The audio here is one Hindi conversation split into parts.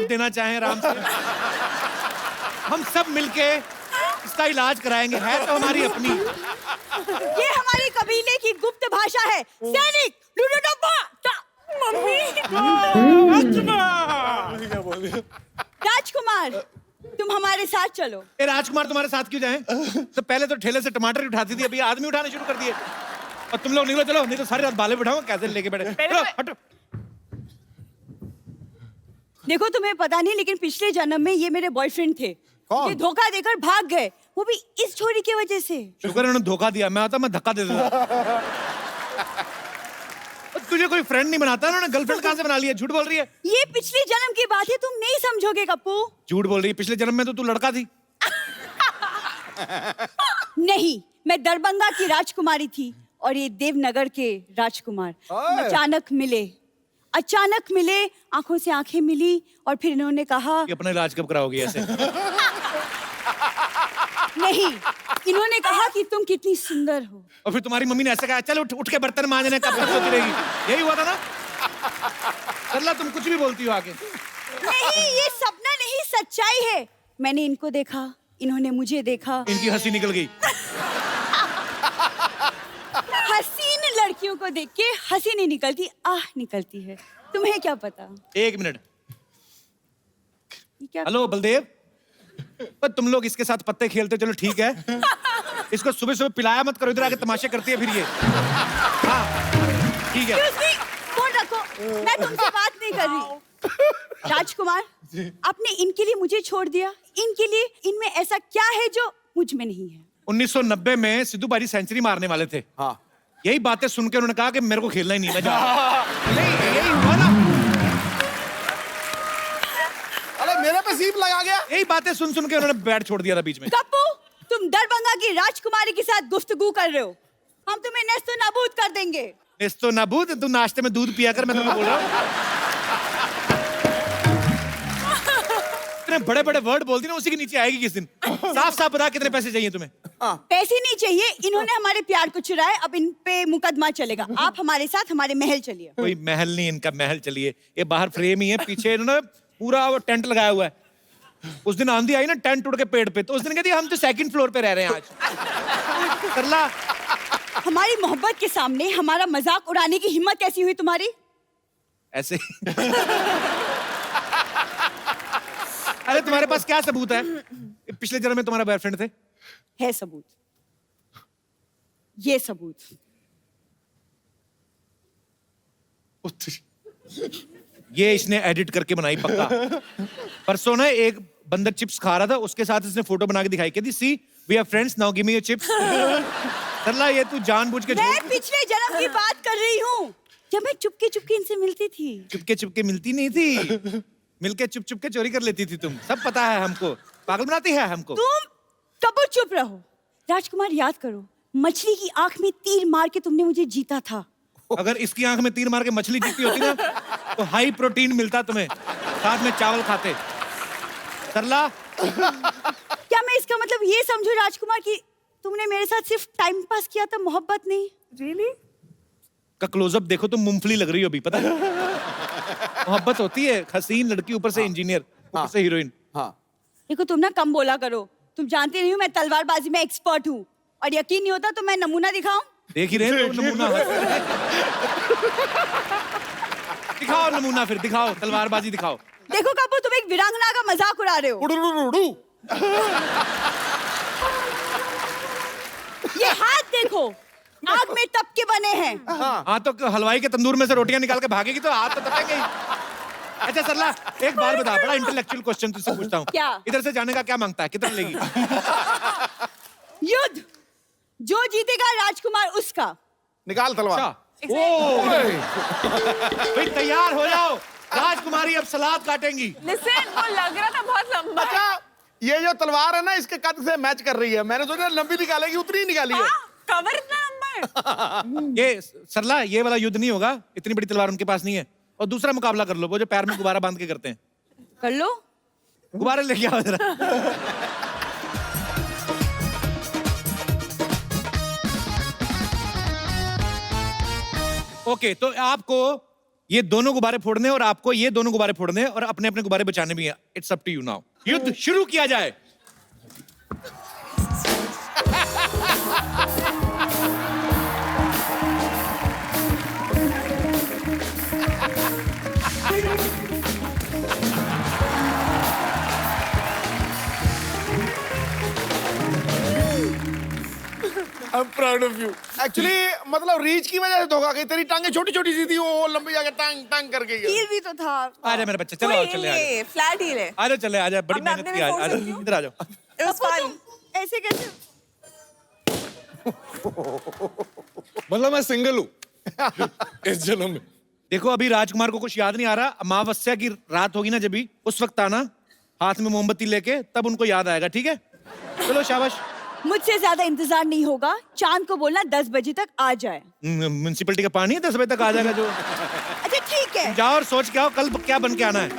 जवाब देना चाहें आराम से। हम सब मिलके इसका इलाज कराएंगे, है तो हमारी अपनी। ये हमारे कबीले की गुप्त भाषा है। सैनिक मम्मी राजकुमार, तुम हमारे साथ चलो। ए राजकुमार तुम्हारे साथ क्यों जाएं? तो पहले तो ठेले से टमाटर उठाती थी, अभी आदमी उठाने शुरू कर दिए। और तुम लोग निकलो, चलो, नहीं तो सारी रात बाले बिठाऊंगा। कैसे लेके बैठे? चलो हटो। देखो तुम्हें पता नहीं, लेकिन पिछले जन्म में ये मेरे बॉयफ्रेंड थे। ये धोखा देकर भाग गए, वो भी इस छोरी की वजह से। शुक्र है उन्होंने धोखा दिया, मैं आता मैं धक्का दे देता। तुझे कोई फ्रेंड नहीं बनाता, उन्होंने गर्लफ्रेंड कहां से बना लिया? झूठ बोल रही है। ये पिछले जन्म की बात है, तुम नहीं समझोगे कप्पू। झूठ बोल रही है, पिछले जन्म में तो तू लड़का थी। नहीं, मैं दरभंगा की राजकुमारी थी और ये देवनगर के राजकुमार। अचानक मिले, आंखों से आंखें मिली और फिर इन्होंने कहा कि अपना इलाज कब कराओगी ऐसे? नहीं, इन्होंने कहा कि तुम कितनी सुंदर हो। और फिर तुम्हारी मम्मी ने ऐसे कहा, चल उठ के बर्तन मांजने, कब तक सोती रहेगी? यही हुआ था ना? सरला तुम कुछ भी बोलती हो आगे। नहीं, ये सपना नहीं, सच्चाई है। मैंने इनको देखा, इन्होंने मुझे देखा। इनकी हंसी निकल गई। हसीन लड़कियों को देख के हंसी नहीं निकलती, आह निकलती है। तुम्हें क्या पता? एक मिनट। क्या? हेलो बलदेव, पर तुम लोग इसके साथ पत्ते खेलते, चलो ठीक है। इसको सुबह सुबह पिलाया मत करो, इधर आके तमाशे करती है फिर ये। हाँ ठीक है। Excuse me, फोन रखो, मैं तुमसे बात नहीं कर रही। राजकुमार, आपने इनके लिए मुझे छोड़ दिया, इनके लिए इनमें ऐसा क्या है जो मुझ में नहीं है? 1990 में सिद्धू बाजी सेंचुरी मारने वाले थे। हाँ। यही बातें सुन के उन्होंने कहा कि मेरे को खेलना ही नहीं, मैं जा रहा हूं। नहीं, यही हुआ ना। अरे मेरे पे सीप लगा गया। यही बातें सुन के उन्होंने बैट छोड़ दिया था बीच में। कप्पू, तुम दरभंगा की राजकुमारी के साथ गुफ्तगू कर रहे हो। हम तुम्हें नेस्तो नाबूद कर देंगे। नेस्तो नाबूद? तू नाश्ते में दूध पिया कर, मैं तुम्हें बोल रहा हूँ। इतने बड़े बड़े वर्ड बोलती ना, उसी के नीचे आएगी किस दिन। साफ साफ बता कितने पैसे चाहिए तुम्हें? पैसे नहीं चाहिए, इन्होंने हमारे प्यार को चुराया, अब इन पे मुकदमा चलेगा। आप हमारे साथ हमारे महल चलिए। कोई महल नहीं, इनका महल चलिए। ये बाहर फ्रेम ही है, पीछे इन्होंने पूरा वो टेंट लगाया हुआ है। उस दिन आंधी आई ना, टेंट उड़ के पेड़ पे, तो उस दिन कहती हम तो सेकंड फ्लोर पे रह रहे हैं आज। सरला, हमारी मोहब्बत के सामने हमारा मजाक उड़ाने की हिम्मत कैसी हुई तुम्हारी? ऐसे अरे तुम्हारे पास क्या सबूत है? पिछले जन्म में तुम्हारा बॉयफ्रेंड थे? है सबूत, ये सबूत। ये इसने एडिट करके बनाई पक्का। परसों ना एक बंदर चिप्स खा रहा था, उसके साथ इसने फोटो बना के दिखाई, कहती see we are friends now give me your chips. Sarla, ये तू जानबूझ के मैं पिछले जन्म की बात कर रही हूँ, जब मैं चुपके चुपके इनसे मिलती थी। चुपके मिलती नहीं थी, मिलके चुप के चोरी कर लेती थी तुम। सब पता है हमको, पागल बनाती है हमको। तुम कबूल चुप रहो। राजकुमार, याद करो, मछली की आंख में तीर मार के तुमने मुझे जीता था। अगर इसकी आंख में तीर मार के मछली जीती होती ना, तो हाई प्रोटीन मिलता तुम्हें, साथ में चावल खाते। सरला, क्या मैं इसका मतलब ये समझूं राजकुमार कि तुमने मेरे साथ सिर्फ टाइम पास किया था, मोहब्बत नहीं? Really? का क्लोजअप देखो, तुम मूंगफली लग रही हो अभी, पता है? मोहब्बत होती है, हसीन लड़की ऊपर से इंजीनियर, ऊपर से हीरोइन। हाँ। देखो, तुम ना कम बोला करो। तुम जानते नहीं हो मैं तलवारबाजी में एक्सपर्ट हूँ, और यकीन नहीं होता तो मैं नमूना दिखाऊं? देख ही रहे हो नमूना। दिखाओ नमूना, फिर दिखाओ, तलवारबाजी दिखाओ। देखो कपूर, तुम एक वीरांगना का मजाक उड़ा रहे हो। ये हाथ देखो, आग में तप के बने हैं। हाँ तो हलवाई के तंदूर में से रोटियां निकाल के भागेगी तो हाथ तो तपेंगे ही। अच्छा सरला, एक बार बता, बड़ा इंटेलेक्चुअल क्वेश्चन तुझसे पूछता हूँ। क्या? इधर से जाने का क्या मांगता है, कितना लेगी? युद्ध, जो जीतेगा राजकुमार उसका। निकाल तलवार। अच्छा, ओ भाई तैयार हो जाओ, राजकुमारी अब सलाद काटेंगी। Listen, वो लग रहा था बहुत लंबा। अच्छा, ये जो तलवार है ना, इसके कद से मैच कर रही है। मैंने सोचा लंबी निकालेगी, उतनी ही निकाली है। कवर इतना लंबा है। ये सरला, ये वाला युद्ध नहीं होगा, इतनी बड़ी तलवार उनके पास नहीं है। और दूसरा मुकाबला कर लो, वो जो पैर में गुब्बारा बांध के करते हैं। कर लो। गुब्बारे लेके आओ जरा। ओके, तो आपको ये दोनों गुब्बारे फोड़ने और आपको ये दोनों गुब्बारे फोड़ने और अपने अपने गुब्बारे बचाने भी हैं। It's up to you now. युद्ध शुरू किया जाए। I'm proud of you. Actually मतलब रीच की वजह से धोखा गई, तेरी टांगे छोटी छोटी सी थी, वो लंबी जाके टांग टांग करके गई। हील भी तो था। आजा मेरे बच्चे, चलो आओ, चले आजा। ये फ्लैट हील है। आजा चले आजा, बड़ी अब मैं मेहनत अपने की। में फोड़ आजा सकती हूँ? इधर आ जाओ। It was अब वो fun. तो ऐसे कैसे? मतलब मैं सिंगल हूँ इस जन्म में। देखो अभी राजकुमार को कुछ याद नहीं आ रहा। अमावस्या की रात होगी ना, जब भी उस वक्त आना हाथ में मोमबत्ती लेके, तब उनको याद आएगा। ठीक है, चलो शाबाश। मुझसे ज्यादा इंतजार नहीं होगा। चांद को बोलना 10 बजे तक आ जाए। म्युनिसिपैलिटी का पानी है, 10 बजे तक आ जाएगा जो। अच्छा ठीक है। जाओ और सोच के आओ कल क्या बन के आना है।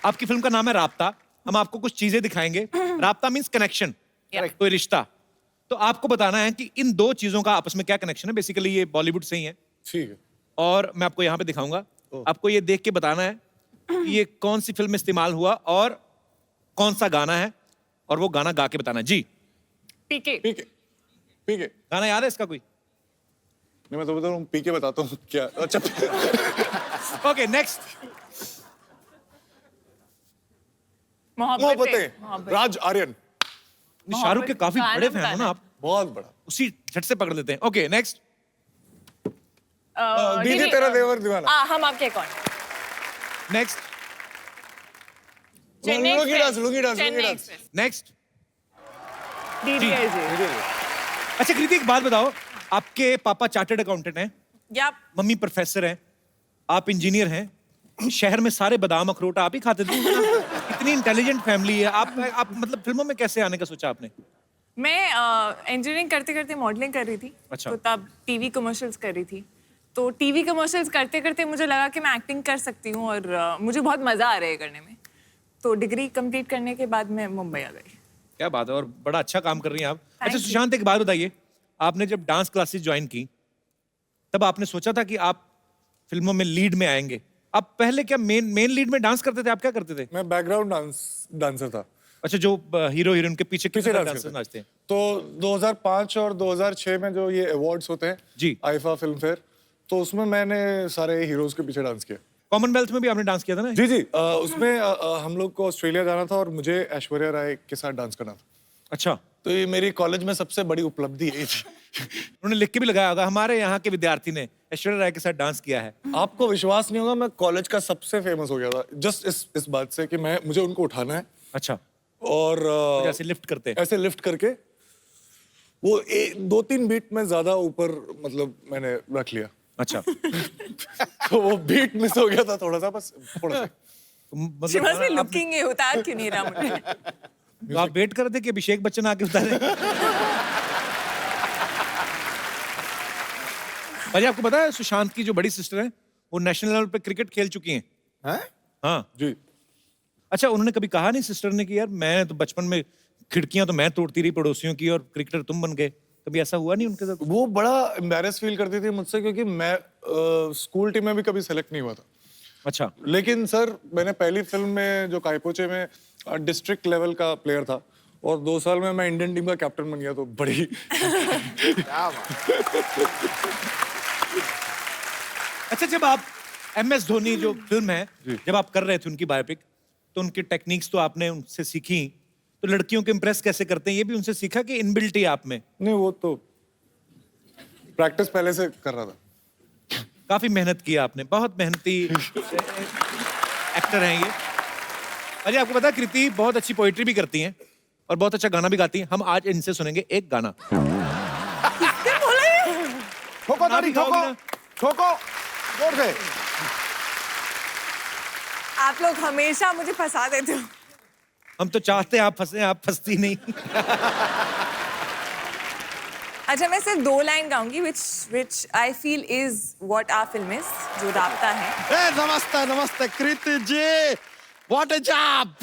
आपकी फिल्म का नाम है राब्ता। हम आपको कुछ चीजें दिखाएंगे। राब्ता मींस कनेक्शन, कोई रिश्ता। तो आपको बताना है कि इन दो चीजों का आपस में क्या कनेक्शन है। बेसिकली ये बॉलीवुड से ही है ठीक है। और मैं आपको यहाँ पे दिखाऊंगा। आपको ये देख के बताना है कि ये कौन सी फिल्म में इस्तेमाल हुआ और कौन सा गाना है, और वो गाना गा के बताना है। जी, पीके। ठीक है। ठीक है। गाना याद है इसका कोई? नहीं, मैं तो बता रहा हूँ, पी के बताता हूँ क्या। अच्छा। Okay next. मोहब्बतें, राज आर्यन। शाहरुख के काफी गाना बड़े फैन हो बताना ना है। आप, बहुत बड़ा। उसी झट से पकड़ लेते हैं। Okay next. दीदी तेरा देवर दीवाना। हम आपके कौन? Next Chennai lungi dance, lungi dance, Chennai lungi dance. Express. Next. DDLJ। अच्छा कृति, एक बात बताओ, आपके पापा चार्टर्ड अकाउंटेंट हैं, या मम्मी प्रोफेसर हैं, आप इंजीनियर हैं, शहर में सारे बादाम अखरोट आप ही खाते थे। इतनी इंटेलिजेंट फैमिली है, आप मतलब फिल्मों में कैसे आने का सोचा आपने? मैं इंजीनियरिंग करते करते मॉडलिंग कर रही थी। अच्छा। तो तब टीवी कमर्शियल्स कर रही थी। तो टीवी कमर्शियल्स करते करते मुझे लगा कि मैं एक्टिंग कर सकती हूँ और मुझे बहुत मजा आ रहा है करने में। तो डिग्री कंप्लीट करने के बाद मैं मुंबई आ गई। क्या बात है, और बड़ा अच्छा काम कर रही हैं आप। अच्छा you. सुशांत, एक बात बताइए, आपने जब डांस क्लासेस ज्वाइन की तब आपने सोचा था कि आप फिल्मों में लीड में आएंगे? आप पहले क्या मेन लीड में डांस करते थे? आप क्या करते थे? मैं बैकग्राउंड डांसर था। अच्छा, जो हीरो हीरोइन के पीछे पीछे डांस डांसर करते नाचते हैं। तो 2005 और 2006 में जो ये अवार्ड्स होते हैं जी। आईफा फिल्म फेयर, तो उसमें मैंने सारे हीरोज के पीछे डांस किया। कॉमनवेल्थ में भी आपने डांस किया था ना? जी जी। उसमें हम लोग को ऑस्ट्रेलिया जाना था और मुझे ऐश्वर्या राय के साथ डांस करना था। अच्छा, तो ये मेरी कॉलेज में सबसे बड़ी उपलब्धि यही थी। उन्होंने लिख के भी लगाया होगा, हमारे यहाँ के विद्यार्थी ने ऐश्वर्या राय के साथ डांस किया है। आपको विश्वास नहीं होगा, मैं कॉलेज का सबसे फेमस हो गया था जस्ट इस बात से कि मुझे उनको उठाना है अच्छा, और जैसे लिफ्ट करते हैं। ऐसे लिफ्ट करके वो 2-3 बीट में ज्यादा ऊपर मतलब मैंने रख लिया। अच्छा, तो वो बीट मिस हो गया था थोड़ा सा, बस थोड़ा सा। She must be आप looking है, उतार क्यों नहीं रहा मुझे? आप वेट कर रहे थे कि अभिषेक बच्चन आके उतारे? भाई आपको पता है सुशांत की जो बड़ी सिस्टर है वो नेशनल लेवल पे क्रिकेट खेल चुकी हैं। हैं? हाँ जी। अच्छा, उन्होंने कभी कहा नहीं सिस्टर ने कि यार मैं तो बचपन में खिड़कियां तो मैं तोड़ती रही पड़ोसियों की और क्रिकेटर तुम बन गए? कभी ऐसा हुआ नहीं उनके साथ? वो बड़ा एम्बैरेस फील करती थी मुझसे, क्योंकि मैं स्कूल टीम में भी कभी सेलेक्ट नहीं हुआ था। अच्छा, लेकिन सर मैंने पहली फिल्म में जो कायपोचे में डिस्ट्रिक्ट लेवल का प्लेयर था और 2 साल में मैं इंडियन टीम का कैप्टन बन गया, तो बड़ी क्या बात। अच्छा जब आप MS धोनी जो फिल्म है जब आप कर रहे थे उनकी बायोपिक, तो उनकी टेक्निक्स तो आपने उनसे सीखी, तो लड़कियों को इम्प्रेस कैसे करते हैं ये भी उनसे सीखा कि इनबिल्ट ही आप में? नहीं, वो तो प्रैक्टिस पहले से कर रहा था। काफी मेहनत की आपने, बहुत मेहनती एक्टर हैं ये। अरे आपको पता है कृति बहुत अच्छी पोइट्री भी करती हैं और बहुत अच्छा गाना भी गाती हैं। हम आज इनसे सुनेंगे एक गाना। ठोको ना भी ताड़ी, ठोको गाओगी ना? ठोको जोर से। आप लोग हमेशा मुझे फंसा देते हो। हम तो चाहते हैं आप फंसे, आप फंसती नहीं। अच्छा मैं सिर्फ 2 line गाऊंगी which I feel is what our film is, जो राब्ता है। ए नमस्ते नमस्ते Kriti ji, what a job.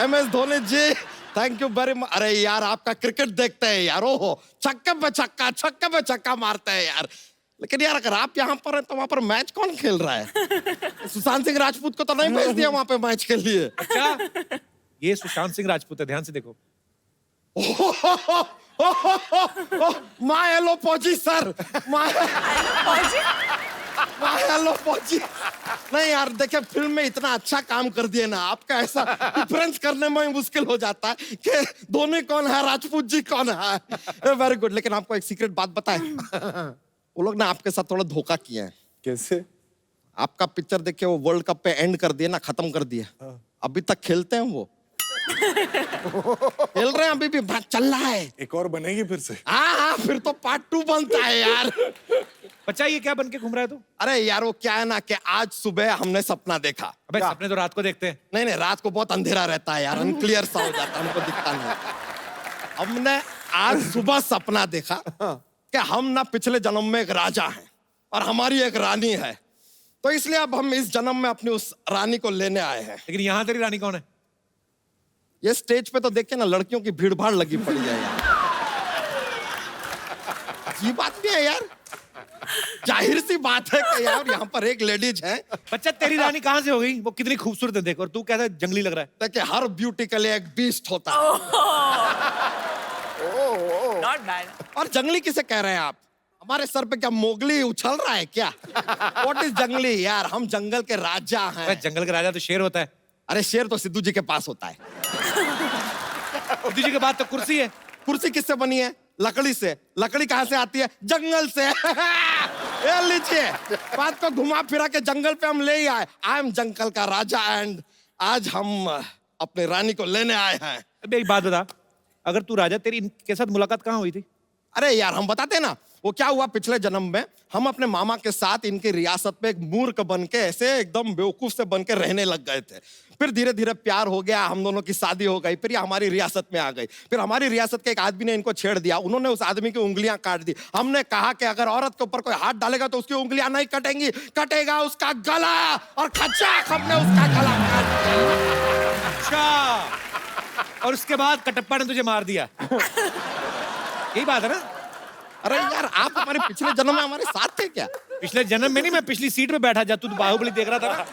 MS Dhoni ji, thank you very much. अरे यार आपका क्रिकेट देखते हैं यार, ओहो छक्के पे छक्का मारते हैं यार। लेकिन यार अगर आप यहाँ पर हैं तो वहाँ पर मैच कौन खेल रहा है? सुशांत सिंह राजपूत को तो नहीं भेज दिया वहाँ पे मैच के लिए। अच्छा, ये सुशांत सिंह राजपूत है, ध्यान से देखो। माय हेलो पहुंची सर, माय हेलो पहुंची। नहीं यार देखिए, फिल्म में इतना अच्छा काम कर दिए ना, आपका ऐसा डिफरेंस करने में मुश्किल हो जाता है कि दोनों कौन है, राजपूत जी कौन है। Very good. लेकिन आपको एक सीक्रेट बात बताए, वो लोग ना आपके साथ थोड़ा धोखा किए हैं। कैसे? आपका पिक्चर देख के वो वर्ल्ड कप पे एंड कर दिए ना, खत्म कर दिए। अभी तक खेलते हैं वो, खेल रहे हैं अभी भी, बात चल रहा है। एक और बनेगी फिर से? हाँ, फिर तो पार्ट 2 बनता है यार। बच्चा ये क्या बन के घूम रहा है तू? अरे यार वो क्या है ना कि आज सुबह हमने सपना देखा। अबे सपने तो रात को देखते हैं। नहीं, रात को बहुत अंधेरा रहता है यार, अनक्लियर सा हो जाता है, हमको दिखता नहीं। हमने आज सुबह सपना देखा कि हम ना पिछले जन्म में एक राजा हैं और हमारी एक रानी है, तो इसलिए अब हम इस जन्म में अपनी उस रानी को लेने आए हैं। लेकिन यहाँ तेरी रानी कौन है? ये स्टेज पे तो देखिए ना, लड़कियों की भीड़ भाड़ लगी पड़ी है यार। ये बात भी है यार, जाहिर सी बात है कि यार यहाँ पर एक लेडीज है। बच्चा तेरी रानी कहाँ से हो गई? वो कितनी खूबसूरत है देख, और तू कहता है जंगली लग रहा है। देखिए हर ब्यूटी के लिए एक बीस्ट होता है। Not bad. और जंगली किसे कह रहे हैं आप? हमारे सर पे क्या मोगली उछल रहा है क्या? What is जंगली यार? हम जंगल के राजा अबे हैं। जंगल का राजा तो शेर होता है। अरे शेर तो सिद्धू जी के पास होता है। सिद्धू जी के बाद तो कुर्सी है। कुर्सी किससे बनी है? लकड़ी से। लकड़ी कहाँ से आती है? जंगल से। ये लीजिए, बात को घुमा फिरा के जंगल पे हम ले ही आए। आई एम जंगल का राजा एंड आज हम अपनी रानी को लेने आए हैं। अबे एक बात बता, अगर तू राजा, तेरी इनके साथ मुलाकात कहाँ हुई थी? अरे यार हम बताते हैं ना, वो क्या हुआ पिछले जन्म में, हम अपने मामा के साथ इनकी रियासत में एक मूर्ख बन के ऐसे एकदम बेवकूफ से बन के रहने लग गए थे। फिर धीरे धीरे प्यार हो गया, हम दोनों की शादी हो गई, फिर ये हमारी रियासत में आ गई। फिर हमारी रियासत के एक आदमी ने इनको छेड़ दिया, उन्होंने उस आदमी की उंगलियां काट दी। हमने कहा कि अगर औरत के ऊपर कोई हाथ डालेगा तो उसकी उंगलियां नहीं कटेंगी, कटेगा उसका गला, और खचाक हमने उसका गला काट दिया। अच्छा, और उसके बाद कटप्पा ने तुझे मार दिया। यही बात है ना? अरे यार आप हमारे पिछले जन्म में हमारे साथ थे क्या? पिछले जन्म में नहीं, मैं पिछली सीट पे बैठा, जब तू बाहुबली देख रहा था ना।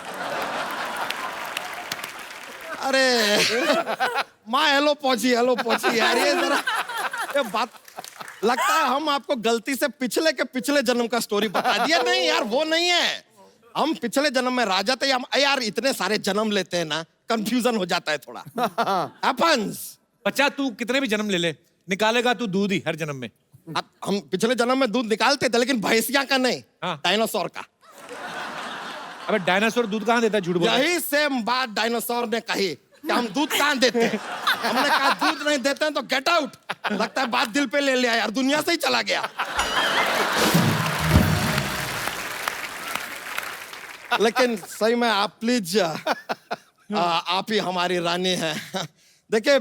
अरे माँ हेलो पहुंची यार, ये जरा ये बात लगता है हम आपको गलती से पिछले के पिछले जन्म का स्टोरी बता दिया। नहीं यार वो नहीं है, हम पिछले जन्म में राजा थे। हम यार इतने सारे जन्म लेते हैं ना, कंफ्यूजन हो जाता है थोड़ा। हैपेंस। बच्चा तू कितने भी जन्म ले ले, निकालेगा तू दूध ही हर जन्म में। हम पिछले जन्म में दूध निकालते थे, लेकिन भैंसिया का नहीं, हाँ। डायनासोर का। अबे डायनासोर दूध कहाँ देता है? झूठ बोल रहा है। यही सेम बात डायनासोर ने कही कि हम दूध कहाँ देते हैं। हमने कहा दूध नहीं देते हैं तो गेट आउट। लगता है बात दिल पे ले लिया यार, दुनिया से ही चला गया। लेकिन सही में आप प्लीज आप ही हमारी रानी है। देखिए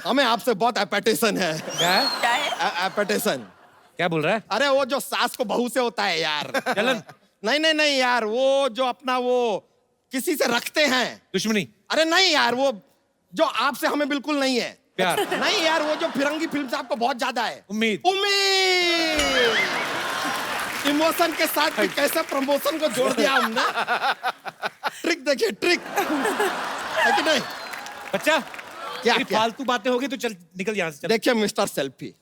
हमें आपसे बहुत एपेटेशन है। क्या है? क्या है? एपेटेशन। क्या बोल रहा है? अरे वो जो सास को बहू से होता है यार। जलन? नहीं यार, वो जो अपना वो किसी से रखते हैं दुश्मनी? अरे नहीं यार, वो जो आपसे हमें बिल्कुल नहीं है। प्यार? नहीं यार, वो जो फिरंगी फिल्म से आपको बहुत ज्यादा है। उम्मीद? इमोशन के साथ भी कैसे प्रमोशन को जोड़ दिया हमने। ट्रिक देखिए, ट्रिक है कि नहीं? बच्चा क्या तेरी फालतू बातें होगी तो चल निकल यहाँ से, चल। देखिए मिस्टर सेल्फी,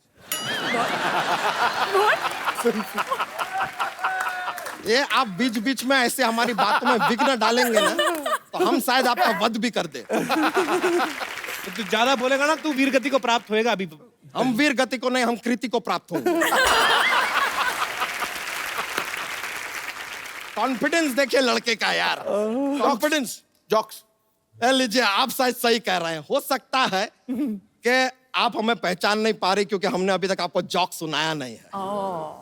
ये आप बीच बीच में ऐसे हमारी बातों में विघ्न डालेंगे ना, तो हम शायद आपका वध भी कर दे। तो तू ज्यादा बोलेगा ना, तू वीर गति को प्राप्त होएगा अभी। हम वीर गति को नहीं, हम कृति को प्राप्त होंगे। कॉन्फिडेंस देखिए लड़के का यार, कॉन्फिडेंस। जॉक्स। लीजिए आप शायद सही कह रहे हैं, हो सकता है कि आप हमें पहचान नहीं पा रही क्योंकि हमने अभी तक आपको जॉक्स सुनाया नहीं है।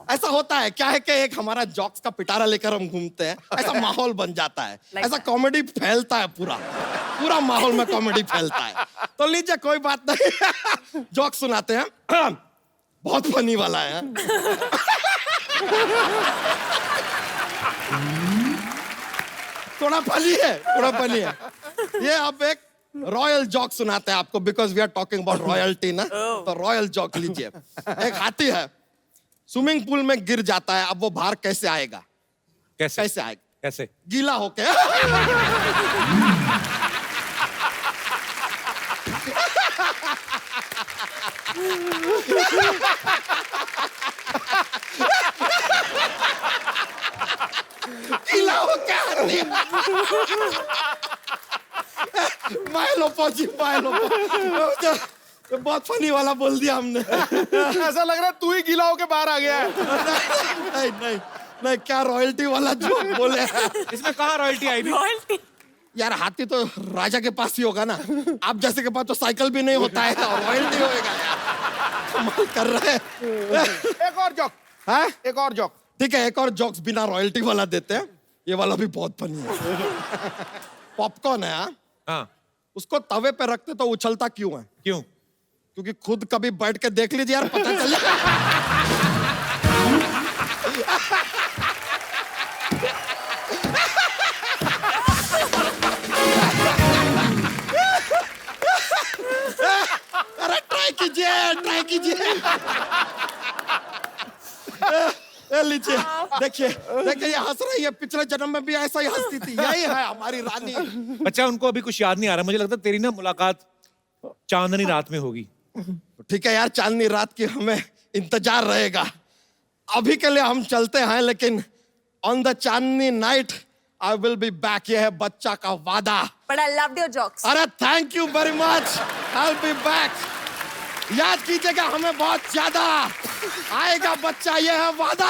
ऐसा होता है, क्या है कि एक हमारा जॉक्स का पिटारा लेकर हम घूमते हैं, ऐसा माहौल बन जाता है, ऐसा कॉमेडी फैलता है, पूरा माहौल में कॉमेडी फैलता है। तो लीजिए कोई बात नहीं, जॉक्स सुनाते हैं। बहुत फनी वाला है। थोड़ा फनी है। ये अब एक रॉयल जॉक सुनाते हैं आपको, because we are talking about royalty ना। तो रॉयल जॉक लीजिए। एक हाथी है, स्विमिंग पूल में गिर जाता है, अब वो बाहर कैसे आएगा? कैसे कैसे आएगा? कैसे? गीला होके। गीला होके हाथी। माइलो पहुंची, माइलो। बहुत फनी वाला बोल दिया हमने। ऐसा लग रहा है तू ही गीला होके बाहर आ गया है। नहीं नहीं नहीं, क्या रॉयल्टी वाला जोक बोले। इसमें कहाँ रॉयल्टी आई भी? रॉयल्टी। यार हाथी तो राजा के पास ही होगा ना, आप जैसे के पास तो साइकिल भी नहीं होता है और रॉयल्टी होएगा यार। कमाल कर रहे हैं। एक और जोक। हाँ? एक और जोक। ठीक है, एक और जोक्स बिना रॉयल्टी वाला देते हैं। ये वाला भी बहुत फनी है। पॉपकॉर्न है, हाँ? हाँ, उसको तवे पे रखते तो उछलता क्यों है? क्यों? क्योंकि खुद कभी बैठ के देख लीजिए यार, पता चल जाए। अरे ट्राई कीजिए, ट्राई कीजिए। ए लीजिए, देखिए देखिए, ये हंस रही है। पिछले जन्म में भी ऐसा ही हंसती थी। यही है हमारी रानी। बच्चा, उनको अभी कुछ याद नहीं आ रहा। मुझे लगता है तेरी ना मुलाकात चांदनी रात में होगी। ठीक है यार, चांदनी रात की हमें इंतजार रहेगा। अभी के लिए हम चलते हैं, लेकिन on the Chandni night I will be back. ये है बच्चा का वादा। But I loved your jokes. अरे thank you very much, I will be back. याद कीजिएगा हमें बहुत ज्यादा। आएगा बच्चा, ये है वादा।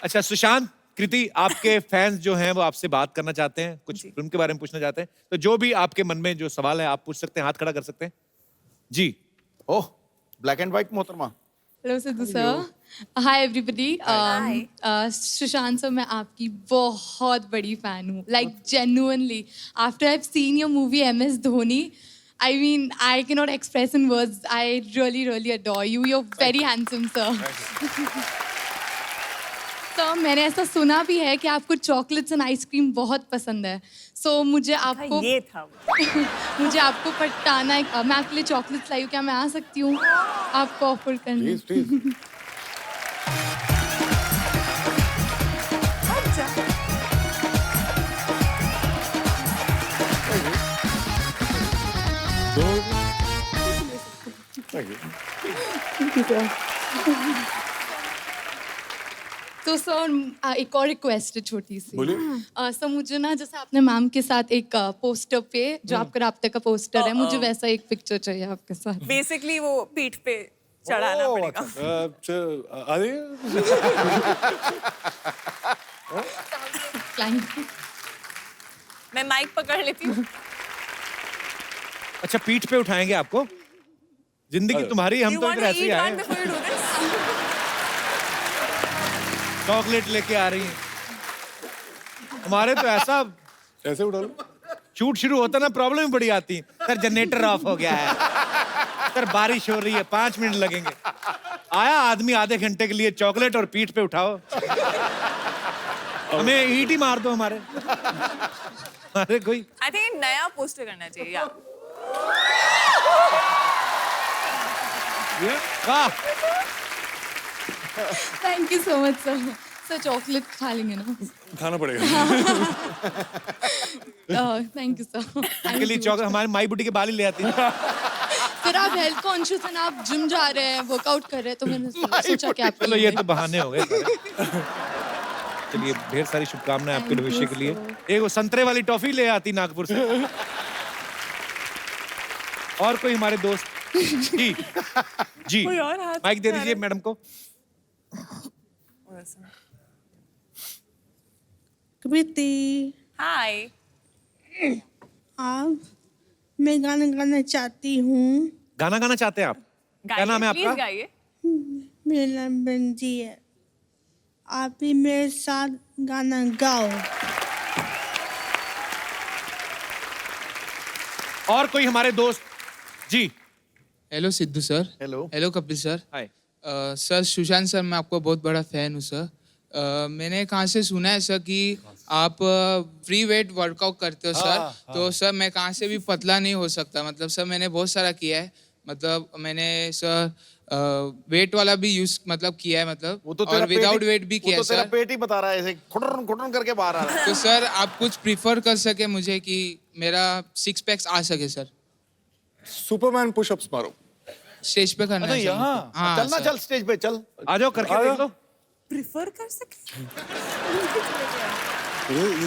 अच्छा सुशांत, कृति, आपके फैंस जो हैं वो आपसे बात करना चाहते हैं, कुछ फिल्म के बारे में पूछना चाहते हैं, तो जो भी आपके मन में जो सवाल है आप पूछ सकते हैं, हाथ खड़ा कर सकते हैं जी। ओह, ब्लैक एंड व्हाइट मोहतरमा। Hello Sidhu sir, hi everybody. Sushant sir, मैं आपकी बहुत बड़ी फैन हूँ, like genuinely. After I have seen your movie MS Dhoni, I mean, I cannot express in words. I really, really adore you. You're very handsome, sir. Sir, मैंने ऐसा सुना भी है कि आपको चॉकलेट्स एंड आइसक्रीम बहुत पसंद है। सो मुझे आपको ये था वो। मुझे आपको पटाना है। मैं आपके लिए चॉकलेट्स लाई हूँ, क्या मैं आ सकती हूँ आपको ऑफर करने? Please please. तो सर एक और रिक्वेस्ट है छोटी सी। बोलिए। सर मुझे ना, जैसे आपने मैम के साथ एक पोस्टर पे, जो आपका राब्ते का पोस्टर है, मुझे वैसा एक पिक्चर चाहिए आपके साथ। बेसिकली वो पीठ पे चढ़ाना पड़ेगा। क्लाइंट मैं माइक पकड़ लेती हूँ। अच्छा, पीठ पे उठाएंगे आपको? जिंदगी तुम्हारी, हम You तो want इधर to ऐसे ही eat आए one हैं। before you do this? Chocolate लेके आ रही हैं। हमारे तो ऐसा ऐसे उठा लो। शूट शुरू होता ना, प्रॉब्लम ही बड़ी आती है। सर जनरेटर ऑफ हो गया है, सर बारिश हो रही है, 5 मिनट लगेंगे। आया आदमी आधे घंटे के लिए, चॉकलेट और पीठ पे उठाओ। हमें ईट ही मार दो हमारे। अरे कोई I think नया पोस्टर करना चाहिए यार। वाह, thank you so much sir. Sir chocolate खा लेंगे ना? खाना पड़ेगा। Thank you sir. के लिए चॉकलेट हमारे माई बुटी के बाल ही ले आती है। सर आप हेल्थ कॉन्शियस हैं ना, आप जिम जा रहे हैं, वर्कआउट कर रहे हैं, तो मैंने सोचा कि आप चलो ये तो बहाने हो गए सारे। चलिए, ढेर सारी शुभकामनाएं आपके भविष्य के लिए। एक वो संतरे वाली टॉफी ले आती नागपुर से। और कोई हमारे दोस्त? जी जी, कोई और हाथ माइक दे उठा दीजिए रहा है। मैडम को। कृति, हाय। आप, मैं गाना गाना चाहती हूँ। गाना गाना चाहते हैं आप? क्या नाम है प्लीज आपका? गाइए। मेरा नाम बंजी है। आप भी मेरे साथ गाना गाओ। और कोई हमारे दोस्त? जी hello Sidhu sir. Hello. Hello Kapil sir. Hi. Sir Sushant sir, मैं आपको बहुत बड़ा फैन हूँ सर। मैंने कहाँ से सुना है सर कि आप फ्री वेट वर्कआउट करते हो सर, तो सर मैं कहाँ से भी पतला नहीं हो सकता, मतलब सर मैंने बहुत सारा किया है, मतलब मैंने सर वेट वाला भी यूज मतलब किया है, मतलब वो तो और विदाउट वेट भी किया है तेरा सर। पेट ही बता रहा है ऐसे खुटरन खुटरन करके बाहर आ रहा है। तो सर आप कुछ प्रिफर कर सके मुझे कि मेरा 6 पैक्स आ सके सर, सुपरमैन पुशअप्स मारो। स्टेज पे करना है सर यहाँ मुझको। हाँ चल ना, सर। चल स्टेज पे चल। आ जाओ करके देख लो। प्रिफर कर सके